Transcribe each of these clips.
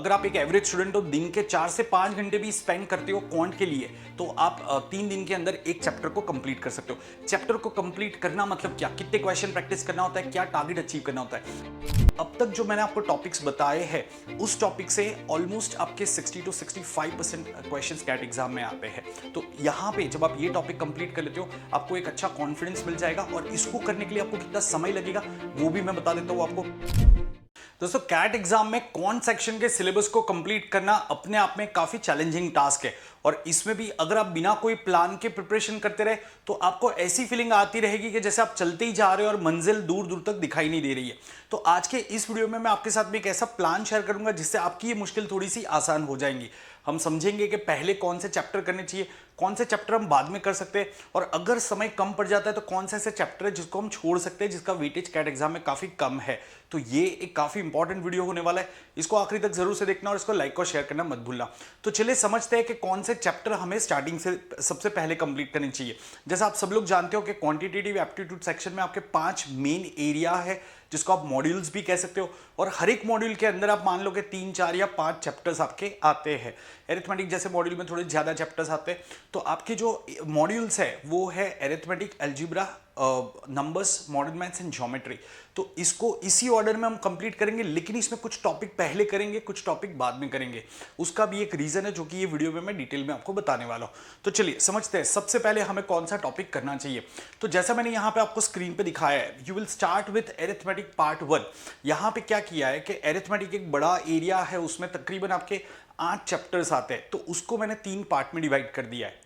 अगर आप एक एवरेज स्टूडेंट हो, दिन के 4 से 5 घंटे भी स्पेंड करते हो क्वांट के लिए, तो आप 3 दिन के अंदर एक चैप्टर को कंप्लीट कर सकते हो। चैप्टर को कंप्लीट करना मतलब क्या, कितने क्वेश्चन प्रैक्टिस करना होता है, क्या टारगेट अचीव करना होता है। अब तक जो मैंने आपको टॉपिक्स बताए हैं, उस टॉपिक से ऑलमोस्ट आपके 60 टू 65% क्वेश्चंस कैट एग्जाम में आते हैं। तो यहाँ पे जब आप ये टॉपिक कंप्लीट कर लेते हो, आपको एक अच्छा कॉन्फिडेंस मिल जाएगा, और इसको करने के लिए आपको कितना समय लगेगा वो भी मैं बता देता हूँ आपको। दोस्तों, कैट एग्जाम में कौन सेक्शन के सिलेबस को कंप्लीट करना अपने आप में काफी चैलेंजिंग टास्क है, और इसमें भी अगर आप बिना कोई प्लान के प्रिपरेशन करते रहे तो आपको ऐसी फीलिंग आती रहेगी कि जैसे आप चलते ही जा रहे हो और मंजिल दूर दूर तक दिखाई नहीं दे रही है। तो आज के इस वीडियो में मैं आपके साथ में एक ऐसा प्लान शेयर करूंगा जिससे आपकी ये मुश्किल थोड़ी सी आसान हो जाएंगी। हम समझेंगे कि पहले कौन से चैप्टर करने चाहिए, कौन से चैप्टर हम बाद में कर सकते हैं, और अगर समय कम पड़ जाता है तो कौन से ऐसे चैप्टर है जिसको हम छोड़ सकते हैं, जिसका वेटेज कैट एग्जाम में काफी कम है। तो ये एक काफी इंपॉर्टेंट वीडियो होने वाला है, इसको आखिरी तक जरूर से देखना और इसको लाइक और शेयर करना मत भूलना। तो चलिए समझते हैं कि कौन से चैप्टर हमें स्टार्टिंग से सबसे पहले कंप्लीट करनी चाहिए। जैसा आप सब लोग जानते हो कि क्वांटिटेटिव एप्टीट्यूड सेक्शन में आपके 5 मेन एरिया है, जिसको आप मॉड्यूल्स भी कह सकते हो, और हर एक मॉड्यूल के अंदर आप मान लो कि 3, 4 या 5 चैप्टर्स आपके आते हैं। एरिथमेटिक जैसे मॉड्यूल में थोड़े ज्यादा चैप्टर्स आते हैं। तो आपके जो मॉड्यूल्स है वो है arithmetic, algebra, numbers, modern maths and geometry. तो इसको इसी ऑर्डर में हम कंप्लीट करेंगे, लेकिन इसमें कुछ टॉपिक पहले करेंगे, कुछ टॉपिक बाद में करेंगे। उसका भी एक रीजन है जो कि ये वीडियो में मैं डिटेल में आपको बताने वाला हूं। तो चलिए समझते हैं सबसे पहले हमें कौन सा टॉपिक करना चाहिए। तो जैसा मैंने यहां पे आपको स्क्रीन पे दिखाया है, you will start with arithmetic part 1। यहां पे क्या किया है कि एरिथमेटिक एक बड़ा एरिया है, उसमें तकरीबन आपके 8 चैप्टर्स आते हैं, तो उसको मैंने 3 पार्ट में डिवाइड कर दिया है।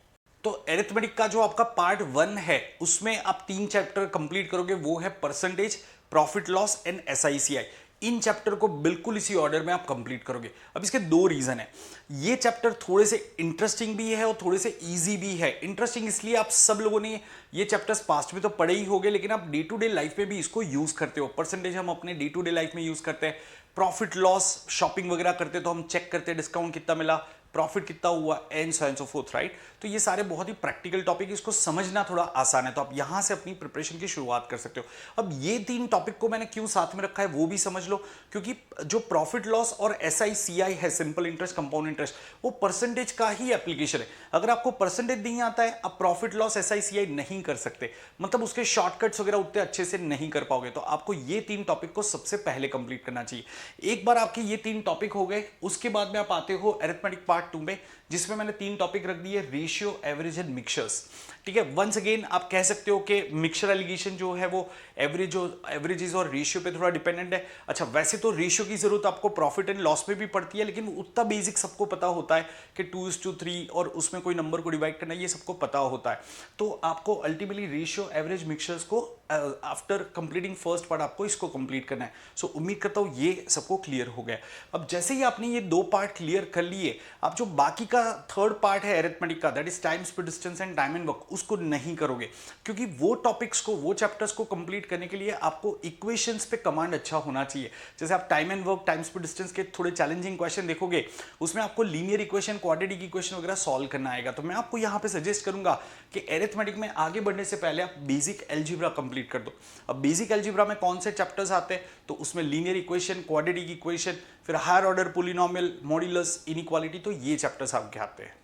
तो एरिथमेटिक का जो आपका पार्ट 1 है, उसमें आप 3 चैप्टर कंप्लीट करोगे, वो है percentage, profit loss and SI CI. इन चैप्टर को बिल्कुल इसी ऑर्डर में आप कंप्लीट करोगे। अब इसके 2 रीजन है। ये चैप्टर थोड़े से इंटरेस्टिंग भी है और थोड़े से इजी भी है। इंटरेस्टिंग इसलिए, आप सब लोगों ने ये चैप्टर्स पास्ट में तो पढ़े ही होंगे, लेकिन आप डे टू डे लाइफ में भी इसको यूज करते हो। परसेंटेज हम अपने डे टू डे लाइफ में यूज करते हैं। प्रॉफिट लॉस शॉपिंग वगैरह करते तो हम चेक करते हैं डिस्काउंट कितना मिला, प्रॉफिट कितना हुआ, and so and so fourth, right. तो ये सारे बहुत ही प्रैक्टिकल टॉपिक, इसको समझना थोड़ा आसान है, तो आप यहां से अपनी प्रिपरेशन की शुरुआत कर सकते हो। अब ये 3 टॉपिक को मैंने क्यों साथ में रखा है वो भी समझ लो, क्योंकि जो प्रॉफिट लॉस और एसआईसीआई है, सिंपल इंटरेस्ट, कंपाउंड इंटरेस्ट, वो परसेंटेज का ही एप्लीकेशन है। अगर आपको परसेंटेज नहीं आता है, आप प्रॉफिट लॉस एसआईसीआई नहीं कर सकते, मतलब उसके शॉर्टकट्स वगैरह उतने अच्छे से नहीं कर पाओगे। तो आपको ये 3 टॉपिक को सबसे पहले कंप्लीट करना चाहिए। एक बार आपके ये 3 टॉपिक हो गए, उसके बाद में आप आते हो अरिथमेटिक पार्ट 2 में, जिसमें मैंने 3 टॉपिक रख दिए, रेशियो, एवरेज एंड मिक्सचर्स। ठीक है, वंस अगेन आप कह सकते हो कि मिक्सचर एलिगेशन जो है वो एवरेजेस और रेशियो पे थोड़ा डिपेंडेंट है। अच्छा, वैसे तो रेशियो की जरूरत आपको प्रॉफिट एंड लॉस में भी पड़ती है, लेकिन उतना बेसिक सबको पता होता है कि 2:3 और उसमें कोई नंबर को डिवाइड करना, ये सबको पता होता है। तो आपको अल्टीमेटली रेशियो, एवरेज, मिक्सचर्स को आफ्टर कंप्लीटिंग फर्स्ट पार्ट आपको इसको कंप्लीट करना है। सो उम्मीद करता हूं ये सबको क्लियर हो गया। अब जैसे ही आपने ये 2 पार्ट क्लियर कर लिए, आप जो बाकी का 3rd पार्ट है अरिथमेटिक का, that is time, speed, distance and time and work, उसको नहीं करोगे, क्योंकि वो टॉपिक्स को, वो चैप्टर्स को कंप्लीट करने के लिए आपको इक्वेशंस पे कमांड अच्छा होना चाहिए। जैसे आप time and work, time, speed, distance के थोड़े चैलेंजिंग क्वेश्चन देखोगे, उसमें आपको लीनियर इक्वेशन, क्वाड्रेटिक इक्वेशन वगैरह सॉल्व करना आएगा। तो मैं आपको यहां पे सजेस्ट करूंगा कि अरिथमेटिक में आगे बढ़ने से पहले आप बेसिक अलजेब्रा कंप्लीट कर दो। अब बेसिक अलजेब्रा में कौन से चैप्टर्स आते हैं, तो उसमें लीनियर इक्वेशन, क्वाड्रेटिक इक्वेशन, फिर higher order polynomial, modulus, inequality, तो ये चैप्टर्स आपके आते हैं।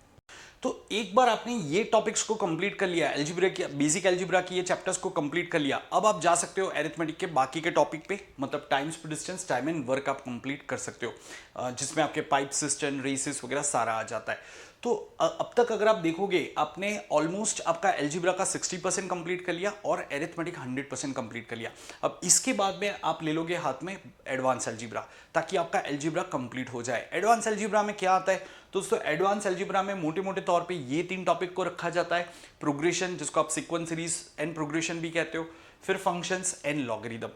तो एक बार आपने ये टॉपिक्स को कंप्लीट कर लिया, अलजेब्रा की, बेसिक अलजेब्रा की ये चैप्टर्स को कंप्लीट कर लिया, अब आप जा सकते हो अरिथमेटिक के बाकी के टॉपिक पे, मतलब time, speed, distance, time and work आप कंप्लीट कर सकते हो, जिसमें आपके पाइप सिस्टम, रेसेस वगैरह सारा आ जाता है। तो अब तक अगर आप देखोगे, आपने ऑलमोस्ट आपका अलजेब्रा का 60% कंप्लीट कर लिया और अरिथमेटिक 100% कंप्लीट कर लिया। अब इसके बाद में आप ले लोगे हाथ में एडवांस अलजेब्रा, ताकि आपका अलजेब्रा कंप्लीट हो जाए। एडवांस अलजेब्रा में क्या आता है, तो दोस्तों एडवांस अलजेब्रा में मोटे मोटे तौर पे ये 3 टॉपिक को रखा जाता है। प्रोग्रेशन, जिसको आप सीक्वेंस, सीरीज एंड प्रोग्रेशन भी कहते हो, फिर फंक्शंस एंड लॉगरिदम।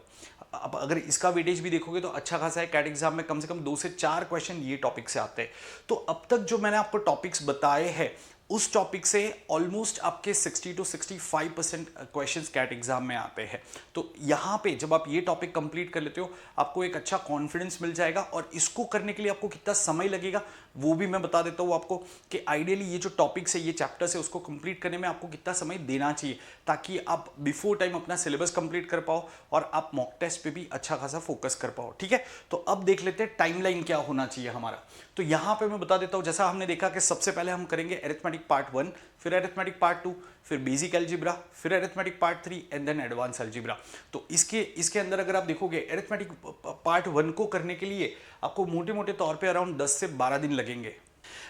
अब अगर इसका वेटेज भी देखोगे तो अच्छा खासा है, कैट एग्जाम में कम से कम 2 से 4 क्वेश्चन ये टॉपिक से आते हैं। तो अब तक जो मैंने आपको टॉपिक्स बताए हैं, उस टॉपिक से ऑलमोस्ट आपके 60 to 65% क्वेश्चंस कैट एग्जाम में आते हैं। तो यहाँ पे जब आप ये टॉपिक कंप्लीट कर लेते हो आपको एक अच्छा कॉन्फिडेंस मिल जाएगा, और इसको करने के लिए आपको कितना समय लगेगा वो भी मैं बता देता हूँ आपको, कि आइडियली ये जो टॉपिक्स है, ये चैप्टर्स है, उसको कंप्लीट करने में आपको कितना समय देना चाहिए ताकि आप बिफोर टाइम अपना सिलेबस कंप्लीट कर पाओ और आप मॉक टेस्ट पे भी अच्छा खासा फोकस कर पाओ। ठीक है, तो अब देख लेते हैं टाइमलाइन क्या होना चाहिए हमारा। तो यहाँ पे मैं बता देता हूँ, जैसा हमने देखा कि सबसे पहले हम करेंगे अरिथमेटिक पार्ट 1, फिर अरिथमेटिक पार्ट 2, फिर बेसिक अलजेब्रा, फिर arithmetic part 3 and then advance algebra. तो इसके अंदर अगर आप देखोगे अरिथमेटिक पार्ट 1 को करने के लिए आपको मोटे मोटे तौर पे अराउंड 10 से 12 दिन लगेंगे।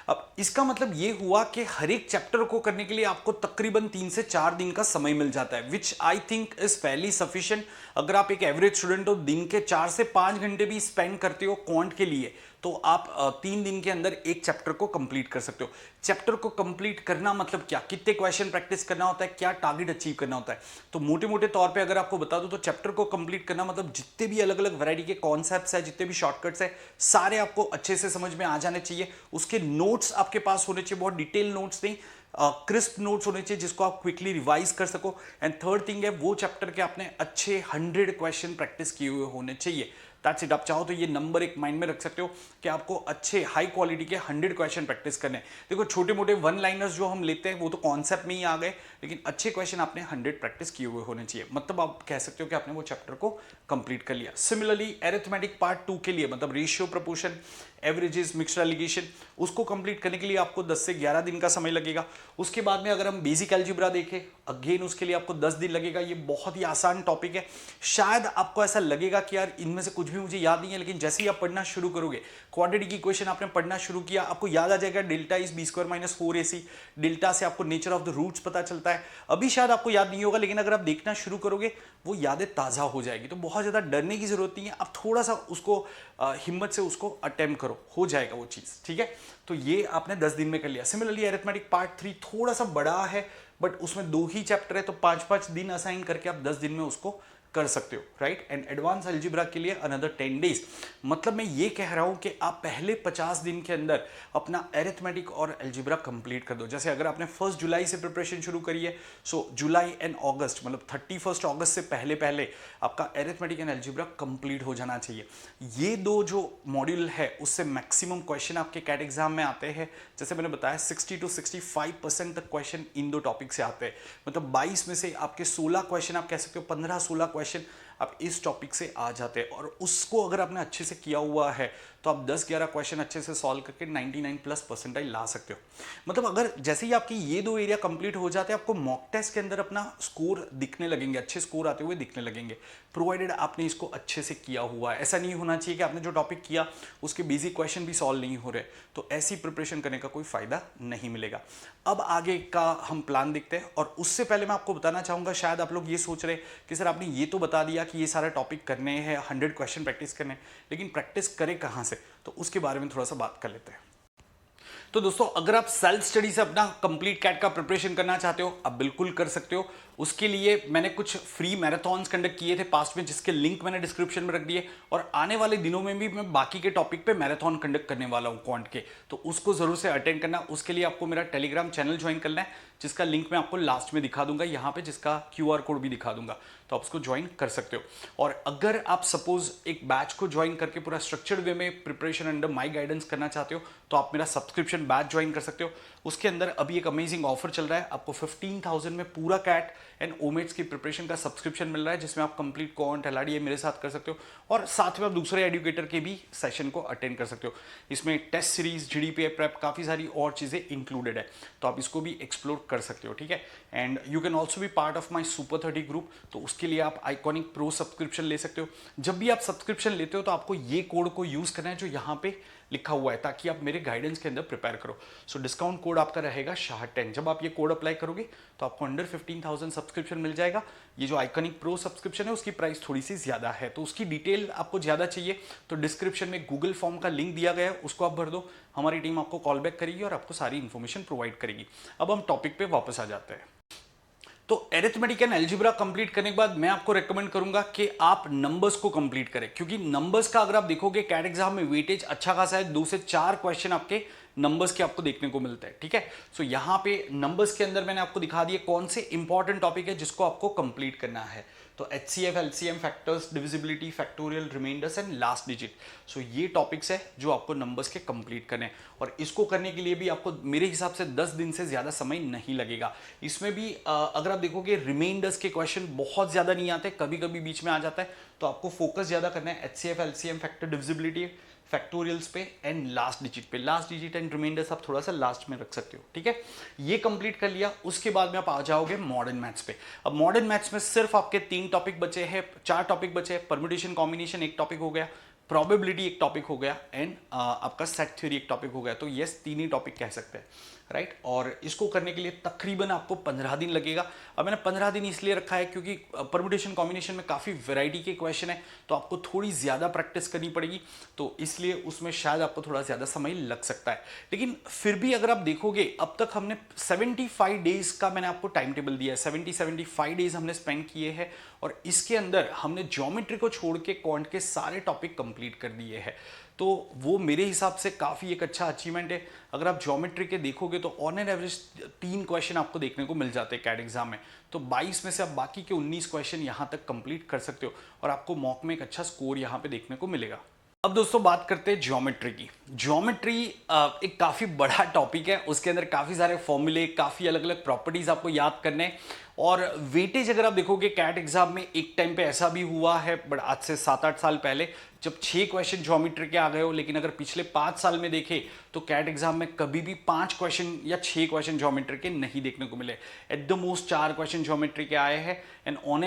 अब इसका मतलब ये हुआ कि हर एक चैप्टर को करने के लिए आपको तकरीबन 3 से 4 दिन का समय मिल जाता है, विच आई थिंक इज फैरली सफिशिएंट। अगर आप एक एवरेज स्टूडेंट हो, दिन के 4 से 5 घंटे भी स्पेंड करते हो क्वांट के लिए, तो आप 3 दिन के अंदर एक चैप्टर को कंप्लीट कर सकते हो। चैप्टर को कंप्लीट करना मतलब क्या, कितने क्वेश्चन प्रैक्टिस करना होता है, क्या टारगेट अचीव करना होता है। तो मोटे मोटे तौर पे अगर आपको बता दूं तो चैप्टर को कंप्लीट करना मतलब जितने भी अलग अलग वैरायटी के कॉन्सेप्ट्स है, जितने भी शॉर्टकट्स है, सारे आपको अच्छे से समझ में आ जाने चाहिए। उसके नोट्स आपके पास होने चाहिए, बहुत डिटेल नोट्स नहीं, क्रिस्प नोट्स होने चाहिए जिसको आप क्विकली रिवाइज कर सको। एंड थर्ड थिंग है, वो चैप्टर के आपने अच्छे 100 क्वेश्चन प्रैक्टिस किए हुए होने चाहिए। That's it. आप चाहो तो ये नंबर एक माइंड में रख सकते हो कि आपको अच्छे हाई क्वालिटी के 100 क्वेश्चन प्रैक्टिस करने हैं। देखो छोटे मोटे वन लाइनर्स जो हम लेते हैं वो तो कॉन्सेप्ट में ही आ गए, लेकिन अच्छे क्वेश्चन आपने 100 प्रैक्टिस किए हुए होने चाहिए, मतलब आप कह सकते हो कि आपने वो चैप्टर को कंप्लीट कर लिया। सिमिलरली अरिथमेटिक पार्ट 2 के लिए, मतलब ratio, proportion, averages, mixed alligation, उसको कंप्लीट करने के लिए आपको 10 से 11 दिन का समय लगेगा। उसके बाद में अगर हम बेसिक अलजेब्रा देखें, अगेन उसके लिए आपको 10 दिन लगेगा। ये बहुत ही आसान टॉपिक है। शायद आपको ऐसा लगेगा कि यार इनमें से कुछ भी मुझे याद नहीं है, लेकिन जैसे ही आप पढ़ना शुरू करोगे, क्वाड्रेटिक इक्वेशन आपने पढ़ना शुरू किया, आपको याद आ जाएगा delta is b square minus 4ac। Delta से आपको नेचर ऑफ द रूट्स पता चलता है। अभी शायद आपको याद नहीं होगा, लेकिन अगर आप देखना शुरू करोगे वो यादें ताज़ा हो जाएगी। तो बहुत ज़्यादा डरने की जरूरत नहीं है, आप थोड़ा सा उसको हिम्मत से उसको अटेम्प्ट करो, हो जाएगा वो चीज़। ठीक है, तो ये आपने 10 दिन में कर लिया। सिमिलरली अरिथमेटिक पार्ट 3 थोड़ा सा बड़ा है, बट उसमें 2 ही चैप्टर है, तो 5-5 दिन असाइन करके आप 10 दिन में उसको कर सकते हो, राइट। एंड एडवांस अलजेब्रा के लिए अनदर 10 डेज। मतलब मैं ये कह रहा हूं कि आप पहले 50 दिन के अंदर अपना अरिथमेटिक और अलजेब्रा कंप्लीट कर दो। जैसे अगर आपने 1 जुलाई से प्रिपरेशन शुरू करी है, सो जुलाई एंड अगस्त, मतलब 31 अगस्त से पहले पहले आपका अरिथमेटिक एंड अलजेब्रा कंप्लीट हो जाना चाहिए। ये दो जो मॉड्यूल है उससे मैक्सिमम क्वेश्चन आपके कैट एग्जाम में आते हैं। जैसे मैंने बताया 60 to 65% तक क्वेश्चन इन दो टॉपिक से आते हैं। मतलब 22 में से आपके 16 क्वेश्चन, आप कह सकते हो 15-16 क्वेश्चन आप इस टॉपिक से आ जाते हैं। और उसको अगर आपने अच्छे से किया हुआ है तो आप 10-11 क्वेश्चन अच्छे से सॉल्व करके 99+ परसेंटाइल ला सकते हो। मतलब अगर जैसे ही आपकी ये दो एरिया कंप्लीट हो जाते हैं, आपको मॉक टेस्ट के अंदर अपना स्कोर दिखने लगेंगे, अच्छे स्कोर आते हुए दिखने लगेंगे, प्रोवाइडेड आपने इसको अच्छे से किया हुआ है। ऐसा नहीं होना चाहिए कि आपने जो टॉपिक किया उसके बेसिक क्वेश्चन भी सॉल्व नहीं हो रहे, तो ऐसी प्रिपरेशन करने का कोई फायदा नहीं मिलेगा। अब आगे का हम प्लान देखते हैं, और उससे पहले मैं आपको बताना चाहूंगा, शायद आप लोग ये सोच रहे कि सर आपने ये तो बता दिया कि ये सारा टॉपिक करने हैं, 100 क्वेश्चन प्रैक्टिस करने हैं, लेकिन प्रैक्टिस करें कहाँ से, तो उसके बारे में थोड़ा सा बात कर लेते हैं। तो दोस्तों अगर आप सेल्फ स्टडी से अपना कंप्लीट कैट का प्रिपरेशन करना चाहते हो, आप बिल्कुल कर सकते हो। उसके लिए मैंने कुछ फ्री मैराथन्स कंडक्ट किए थे पास्ट में, जिसके लिंक मैंने डिस्क्रिप्शन में रख दिए, और आने वाले दिनों में भी मैं बाकी के टॉपिक पे मैराथन कंडक्ट करने वाला हूँ क्वांट के, तो उसको जरूर से अटेंड करना। उसके लिए आपको मेरा टेलीग्राम चैनल ज्वाइन करना है, जिसका लिंक मैं आपको लास्ट में दिखा दूंगा, यहाँ पे जिसका QR कोड भी दिखा दूंगा, तो आप उसको ज्वाइन कर सकते हो। और अगर आप सपोज एक बैच को ज्वाइन करके पूरा स्ट्रक्चर्ड वे में प्रिपरेशन अंडर माई गाइडेंस करना चाहते हो, तो आप मेरा सब्सक्रिप्शन बैच ज्वाइन कर सकते हो। उसके अंदर अभी एक अमेजिंग ऑफर चल रहा है, आपको 15,000 में पूरा कैट एंड ओमेट्स की प्रिपरेशन का सब्सक्रिप्शन मिल रहा है, जिसमें आप कंप्लीट क्वांट LRDA मेरे साथ कर सकते हो, और साथ में आप दूसरे एजुकेटर के भी सेशन को अटेंड कर सकते हो। इसमें टेस्ट सीरीज, GDPI प्रेप, काफ़ी सारी और चीज़ें इंक्लूडेड है, तो आप इसको भी एक्सप्लोर कर सकते हो। ठीक है, and you can also be part of my super 30 group, तो उसके लिए आप आइकॉनिक प्रो सब्सक्रिप्शन ले सकते हो। जब भी आप सब्सक्रिप्शन लेते हो तो आपको ये कोड को यूज़ करना है जो यहाँ पे लिखा हुआ है, ताकि आप मेरे गाइडेंस के अंदर प्रिपेयर करो। सो डिस्काउंट कोड आपका रहेगा SHAH10। जब आप ये कोड अप्लाई करोगे तो आपको अंडर 15,000 सब्सक्रिप्शन मिल जाएगा। ये जो आइकॉनिक प्रो सब्सक्रिप्शन है उसकी प्राइस थोड़ी सी ज़्यादा है, तो उसकी डिटेल आपको ज़्यादा चाहिए तो डिस्क्रिप्शन में गूगल फॉर्म का लिंक दिया गया है, उसको आप भर दो, हमारी टीम आपको कॉल बैक करेगी और आपको सारी इन्फॉर्मेशन प्रोवाइड करेगी। अब हम टॉपिक पे वापस आ जाते हैं। तो एरिथमेटिक एंड अलजेब्रा कंप्लीट करने के बाद मैं आपको रेकमेंड करूंगा कि आप नंबर्स को कंप्लीट करें, क्योंकि नंबर्स का अगर आप देखोगे कैट एग्जाम में वेटेज अच्छा खासा है, 2 से 4 क्वेश्चन आपके नंबर्स के आपको देखने को मिलते हैं। ठीक है, सो यहां पे नंबर्स के अंदर मैंने आपको दिखा दिए कौन से इंपॉर्टेंट टॉपिक है जिसको आपको कंप्लीट करना है। तो HCF, LCM, factors, divisibility, factorial, remainders and last digit. So ये टॉपिक्स है जो आपको नंबर्स के कंप्लीट करने हैं, और इसको करने के लिए भी आपको मेरे हिसाब से 10 दिन से ज़्यादा समय नहीं लगेगा। इसमें भी अगर आप देखोगे रिमाइंडर्स के क्वेश्चन बहुत ज़्यादा नहीं आते, कभी कभी बीच में आ जाता है, तो आपको फोकस ज़्यादा करना है HCF, LCM, factor, divisibility, factorials पे एंड लास्ट डिजिट पे। लास्ट डिजिट एंड रिमाइंडर्स आप थोड़ा सा लास्ट में रख सकते हो। ठीक है, ये कंप्लीट कर लिया, उसके बाद में आप आ जाओगे मॉडर्न मैथ्स पे। अब मॉडर्न मैथ्स में सिर्फ आपके 3 टॉपिक बचे हैं, 4 टॉपिक बचे हैं। परम्यूटेशन कॉम्बिनेशन एक टॉपिक हो गया, प्रोबेबिलिटी एक टॉपिक हो गया, एंड आपका सेट थ्योरी एक टॉपिक हो गया। तो यस, 3 ही टॉपिक कह सकते हैं, राइट। और इसको करने के लिए तकरीबन आपको 15 दिन लगेगा। अब मैंने 15 दिन इसलिए रखा है क्योंकि परम्यूटेशन कॉम्बिनेशन में काफ़ी वैरायटी के क्वेश्चन है, तो आपको थोड़ी ज़्यादा प्रैक्टिस करनी पड़ेगी, तो इसलिए उसमें शायद आपको थोड़ा ज़्यादा समय लग सकता है। लेकिन फिर भी अगर आप देखोगे, अब तक हमने 75 डेज का मैंने आपको टाइम टेबल दिया है, 75 डेज हमने स्पेंड किए हैं, और इसके अंदर हमने ज्योमेट्री को छोड़ के क्वांट के सारे टॉपिक कंप्लीट कर दिए हैं। तो वो मेरे हिसाब से काफ़ी एक अच्छा अचीवमेंट है। अगर आप ज्योमेट्री के देखोगे तो ऑन एन एवरेज 3 क्वेश्चन आपको देखने को मिल जाते हैं कैट एग्जाम में, तो 22 में से आप बाकी के 19 क्वेश्चन यहाँ तक कंप्लीट कर सकते हो, और आपको मॉक में एक अच्छा स्कोर यहाँ पे देखने को मिलेगा। अब दोस्तों बात करते हैं ज्योमेट्री की। ज्योमेट्री एक काफ़ी बड़ा टॉपिक है, उसके अंदर काफ़ी सारे फॉर्मूले, काफ़ी अलग अलग प्रॉपर्टीज आपको याद करने हैं, और वेटेज अगर आप देखोगे कैट एग्जाम में एक टाइम पे ऐसा भी हुआ है, बट आज से 7-8 साल पहले, जब 6 क्वेश्चन ज्योमेट्री के आ गए हो। लेकिन अगर पिछले 5 साल में देखे तो कैट एग्जाम में कभी भी 5 क्वेश्चन या 6 क्वेश्चन ज्योमेट्री के नहीं देखने को मिले। At the most 4 question geometry के आए हैं, एंड ऑन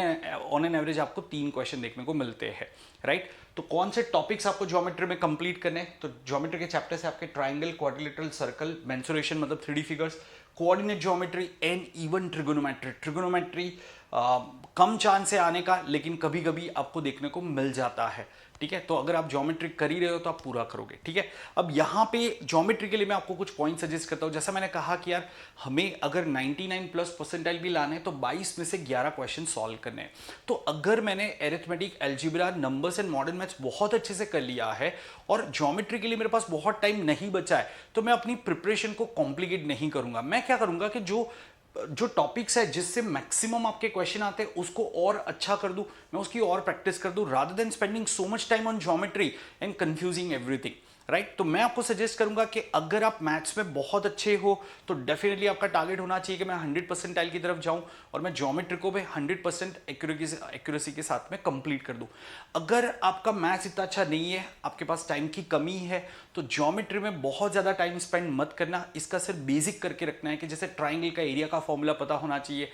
एन एवरेज आपको 3 क्वेश्चन देखने को मिलते हैं, राइट। तो कौन से टॉपिक्स आपको ज्योमेट्री में कंप्लीट करने हैं? तो ज्योमेट्री के चैप्टर से आपके ट्राइंगल, क्वाड्रिलेटरल, सर्कल, मेंसुरेशन मतलब 3D figures, coordinate geometry and even trigonometry. Trigonometry come chance है आने का, लेकिन कभी कभी आपको देखने को मिल जाता है। ठीक है, तो अगर आप ज्योमेट्री कर ही रहे हो तो आप पूरा करोगे। ठीक है, अब यहाँ पे ज्योमेट्री के लिए मैं आपको कुछ पॉइंट सजेस्ट करता हूँ। जैसा मैंने कहा कि यार हमें अगर 99 प्लस परसेंटाइल भी लाने हैं तो 22 में से 11 क्वेश्चन सॉल्व करने हैं। तो अगर मैंने arithmetic, algebra, numbers and modern maths बहुत अच्छे से कर लिया है, और ज्योमेट्री के लिए मेरे पास बहुत टाइम नहीं बचा है, तो मैं अपनी प्रिपरेशन को कॉम्प्लिकेट नहीं करूंगा। मैं क्या करूंगा कि जो टॉपिक्स है जिससे मैक्सिमम आपके क्वेश्चन आते हैं उसको और अच्छा कर दूं, मैं उसकी और प्रैक्टिस कर दूं, rather than spending so much time on geometry and confusing everything, right. तो मैं आपको सजेस्ट करूंगा कि अगर आप मैथ्स में बहुत अच्छे हो तो डेफिनेटली आपका टारगेट होना चाहिए कि मैं 100 परसेंटाइल की तरफ जाऊं, और मैं ज्योमेट्री को भी 100% एक्यूरेसी के साथ में कंप्लीट कर दूं। अगर आपका मैथ्स इतना अच्छा नहीं है, आपके पास टाइम की कमी है, तो ज्योमेट्री में बहुत ज़्यादा टाइम स्पेंड मत करना। इसका सिर्फ बेसिक करके रखना है कि जैसे ट्राइंगल का एरिया का फॉर्मूला पता होना चाहिए,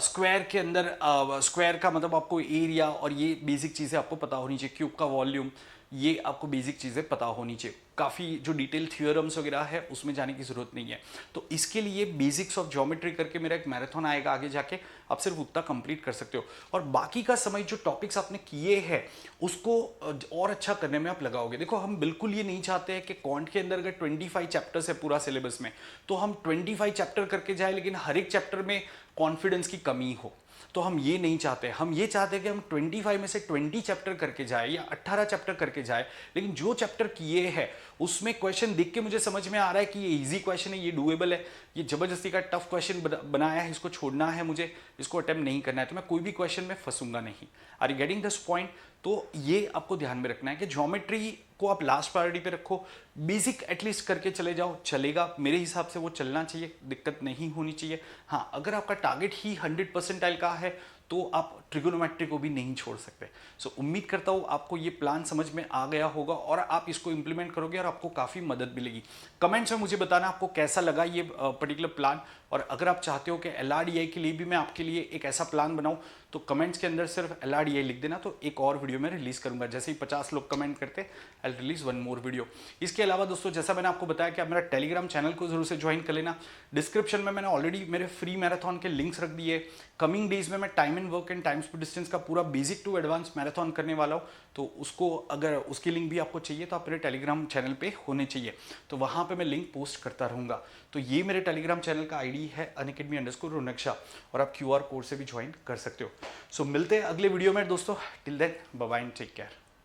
स्क्वायर के अंदर स्क्वायर का मतलब आपको एरिया, और ये बेसिक चीज़ें आपको पता होनी चाहिए, क्यूब का वॉल्यूम, ये आपको बेसिक चीज़ें पता होनी चाहिए। काफ़ी जो डिटेल थ्योरम्स वगैरह है उसमें जाने की ज़रूरत नहीं है। तो इसके लिए बेसिक्स ऑफ ज्योमेट्री करके मेरा एक मैराथन आएगा आगे जाके, आप सिर्फ उतना कंप्लीट कर सकते हो, और बाकी का समय जो टॉपिक्स आपने किए हैं उसको और अच्छा करने में आप लगाओगे। देखो, हम बिल्कुल ये नहीं चाहते हैं कि क्वांट के अंदर अगर 25 चैप्टर्स है पूरा सिलेबस में, तो हम 25 चैप्टर करके जाए लेकिन हर एक चैप्टर में कॉन्फिडेंस की कमी हो, तो हम ये नहीं चाहते। हम ये चाहते हैं कि हम 25 में से 20 चैप्टर करके जाए या 18 चैप्टर करके जाए, लेकिन जो चैप्टर किए हैं उसमें क्वेश्चन देख के मुझे समझ में आ रहा है कि ये इजी क्वेश्चन है, ये डूएबल है, ये जबरदस्ती का टफ क्वेश्चन बनाया है, इसको छोड़ना है, मुझे इसको अटेम्प्ट नहीं करना है, तो मैं कोई भी क्वेश्चन में फंसूंगा नहीं। Are you getting this point? तो ये आपको ध्यान में रखना है कि ज्योमेट्री को आप लास्ट प्रायोरिटी पे रखो, बेसिक एटलीस्ट करके चले जाओ, चलेगा। मेरे हिसाब से वो चलना चाहिए, दिक्कत नहीं होनी चाहिए। हाँ, अगर आपका टारगेट ही 100 परसेंटाइल का है तो आप ट्रिगोनोमेट्री को भी नहीं छोड़ सकते। सो उम्मीद करता हूँ आपको ये प्लान समझ में आ गया होगा और आप इसको इंप्लीमेंट करोगे और आपको काफ़ी मदद मिलेगी। कमेंट्स में मुझे बताना आपको कैसा लगा ये पर्टिकुलर प्लान, और अगर आप चाहते हो कि LRDI के लिए भी मैं आपके लिए एक ऐसा प्लान बनाऊँ तो कमेंट्स के अंदर सिर्फ LRDI लिख देना, तो एक और वीडियो मैं रिलीज करूंगा। जैसे ही 50 लोग कमेंट करते I release one more video. इसके अलावा दोस्तों जैसा मैंने आपको बताया कि आप मेरा टेलीग्राम चैनल को जरूर से ज्वाइन कर लेना। डिस्क्रिप्शन में मैंने ऑलरेडी मेरे फ्री मैराथन के लिंक्स रख दिए। कमिंग डेज में मैं time and work and time speed distance का पूरा बेसिक टू एडवांस मैराथन करने वाला हूँ, तो उसको अगर उसकी लिंक भी आपको चाहिए तो आप मेरे टेलीग्राम चैनल पे होने चाहिए, तो वहाँ पे मैं लिंक पोस्ट करता रहूँगा। तो ये मेरे टेलीग्राम चैनल का आईडी है unacademy_ronak shah, और आप QR कोड से भी ज्वाइन कर सकते हो। सो मिलते हैं अगले वीडियो में दोस्तों। Till then bye bye and take care.